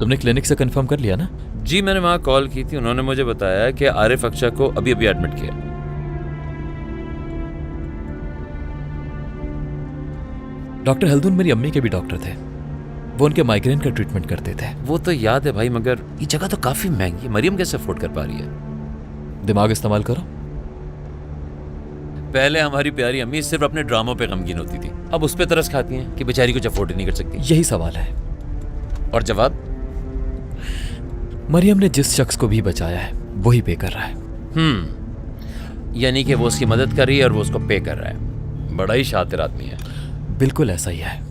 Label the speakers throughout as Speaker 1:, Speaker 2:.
Speaker 1: तुमने क्लिनिक से कंफर्म कर लिया ना?
Speaker 2: जी मैंने वहाँ कॉल की थी, उन्होंने मुझे बताया कि आरिफ अक्षा को अभी अभी एडमिट किया।
Speaker 1: डॉक्टर हल्दून मेरी अम्मी के भी डॉक्टर थे, वो उनके माइग्रेन का ट्रीटमेंट करते थे।
Speaker 2: वो तो याद है भाई, मगर ये जगह तो काफी महंगी है, मरियम कैसे अफोर्ड कर पा रही है?
Speaker 1: दिमाग इस्तेमाल करो।
Speaker 2: पहले हमारी प्यारी अम्मी सिर्फ अपने ड्रामों पे गमगीन होती थी, अब उस पे तरस खाती हैं कि बेचारी कुछ अफोर्ड ही नहीं कर सकती।
Speaker 1: यही सवाल है।
Speaker 2: और जवाब?
Speaker 1: मरियम ने जिस शख्स को भी बचाया है वही पे कर रहा है।
Speaker 2: यानी कि वो उसकी मदद कर रही है और वो उसको पे कर रहा है। बड़ा ही शातिर आदमी है।
Speaker 1: बिल्कुल ऐसा ही है।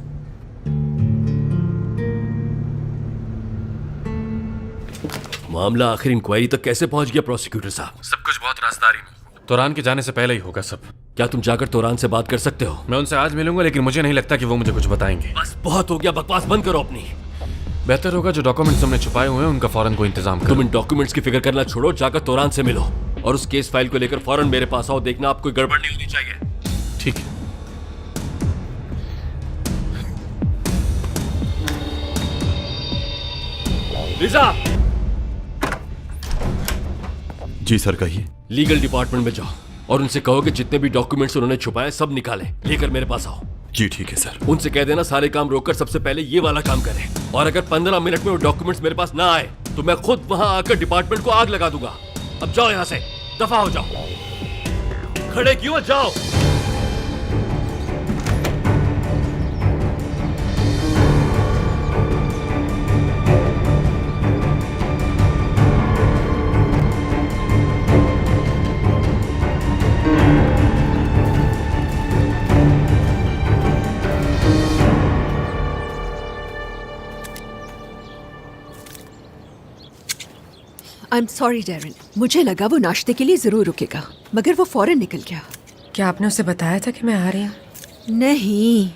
Speaker 3: मामला आखिर इंक्वायरी तक कैसे पहुंच गया प्रोसिक्यूटर साहब?
Speaker 4: सब कुछ बहुत राजदारी में, तोरान के जाने से पहले ही होगा सब।
Speaker 3: क्या तुम जाकर तोरान से बात कर सकते हो?
Speaker 4: मैं उनसे आज मिलूंगा, लेकिन मुझे नहीं लगता कि वो मुझे कुछ बताएंगे।
Speaker 3: बस बहुत हो गया, बकवास बंद करो अपनी।
Speaker 4: बेहतर होगा जो डॉक्यूमेंट्स तुमने छुपाए हुए हैं उनका फौरन को इंतजाम करो।
Speaker 3: तुम इन डॉक्यूमेंट्स की फिक्र करना छोड़ो, जाकर तोरान से मिलो और उस केस फाइल को लेकर फौरन मेरे पास आओ। देखना आप कोई गड़बड़ नहीं होनी चाहिए।
Speaker 4: ठीक है।
Speaker 3: रिजा!
Speaker 5: जी सर कहिए।
Speaker 3: लीगल डिपार्टमेंट में जाओ और उनसे कहो कि जितने भी डॉक्यूमेंट्स उन्होंने छुपाए सब निकालें, लेकर मेरे पास आओ।
Speaker 5: जी ठीक है सर।
Speaker 3: उनसे कह देना सारे काम रोककर सबसे पहले ये वाला काम करें, और अगर 15 मिनट में वो डॉक्यूमेंट्स मेरे पास ना आए तो मैं खुद वहां आकर डिपार्टमेंट को आग लगा दूंगा। अब जाओ यहां से, दफा हो जाओ। खड़े क्यों? जाओ।
Speaker 6: आई एम सॉरी डेरिन, मुझे लगा वो नाश्ते के लिए जरूर रुकेगा, मगर वो फौरन निकल गया।
Speaker 7: क्या आपने उसे बताया था कि मैं आ रही हूँ?
Speaker 6: नहीं।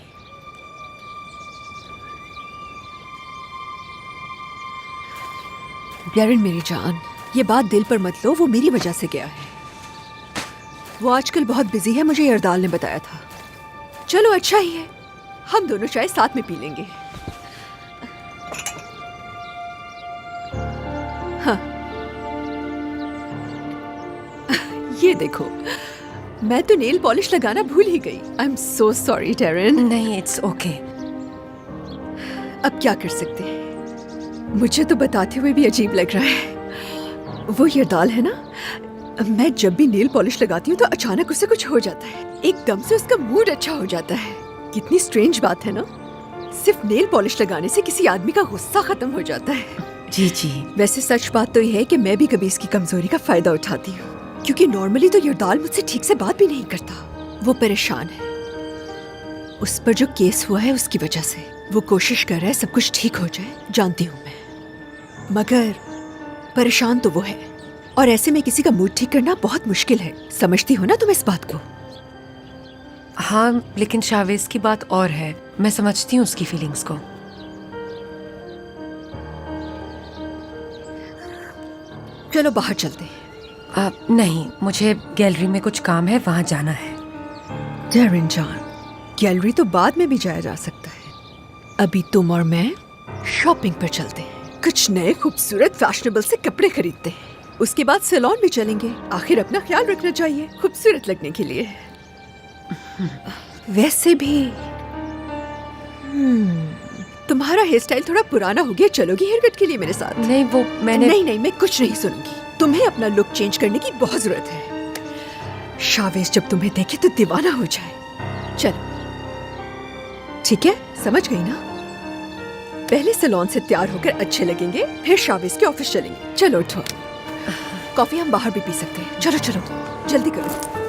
Speaker 6: डेरिन मेरी जान, ये बात दिल पर मत लो, वो मेरी वजह से गया है। वो आजकल बहुत बिजी है, मुझे यरदाल ने बताया था। चलो अच्छा ही है, हम दोनों चाय साथ में पी लेंगे। हाँ, ये देखो, मैं तो नेल पॉलिश लगाना भूल ही गई। I am so sorry Darren.
Speaker 7: नहीं, इट्स ओके।
Speaker 6: अब क्या कर सकते हैं, मुझे तो बताते हुए भी अजीब लग रहा है। वो यरदाल है ना, मैं जब भी नेल पॉलिश लगाती हूँ तो अचानक उसे कुछ हो जाता है, एकदम से उसका मूड अच्छा हो जाता है। कितनी स्ट्रेंज बात है ना, सिर्फ नेल पॉलिश लगाने से किसी आदमी का गुस्सा खत्म हो जाता है।
Speaker 7: जी जी।
Speaker 6: वैसे सच बात तो यह है कि मैं भी कभी इसकी कमजोरी का फायदा उठाती हूँ, क्योंकि नॉर्मली तो यरदाल मुझसे ठीक से बात भी नहीं करता। वो परेशान है, उस पर जो केस हुआ है उसकी वजह से। वो कोशिश कर रहा है सब कुछ ठीक हो जाए, जानती हूँ मैं, मगर परेशान तो वो है, और ऐसे में किसी का मूड ठीक करना बहुत मुश्किल है। समझती हो ना तुम इस बात को?
Speaker 7: हाँ, लेकिन शावेज की बात और है, मैं समझती हूँ उसकी फीलिंग्स को।
Speaker 6: चलो बाहर चलते हैं।
Speaker 7: नहीं, मुझे गैलरी में कुछ काम है, वहाँ जाना है।
Speaker 6: डेरिन जान, गैलरी तो बाद में भी जाया जा सकता है, अभी तुम और मैं शॉपिंग पर चलते हैं, कुछ नए खूबसूरत फैशनेबल से कपड़े खरीदते हैं, उसके बाद सैलून भी चलेंगे। आखिर अपना ख्याल रखना चाहिए खूबसूरत लगने के लिए। वैसे भी तुम्हारा हेयर स्टाइल थोड़ा पुराना हो गया, चलोगी हेयर कट के लिए मेरे साथ?
Speaker 7: नहीं, वो मैंने
Speaker 6: नहीं, मैं कुछ नहीं सुनूंगी। तुम्हें अपना लुक चेंज करने की बहुत जरूरत है। शावेज जब तुम्हें देखे तो दीवाना हो जाए। चलो ठीक है, समझ गई ना? पहले सैलून से तैयार होकर अच्छे लगेंगे, फिर शावेज के ऑफिस चलेंगे। चलो उठो, कॉफी हम बाहर भी पी सकते हैं। चलो चलो जल्दी करो।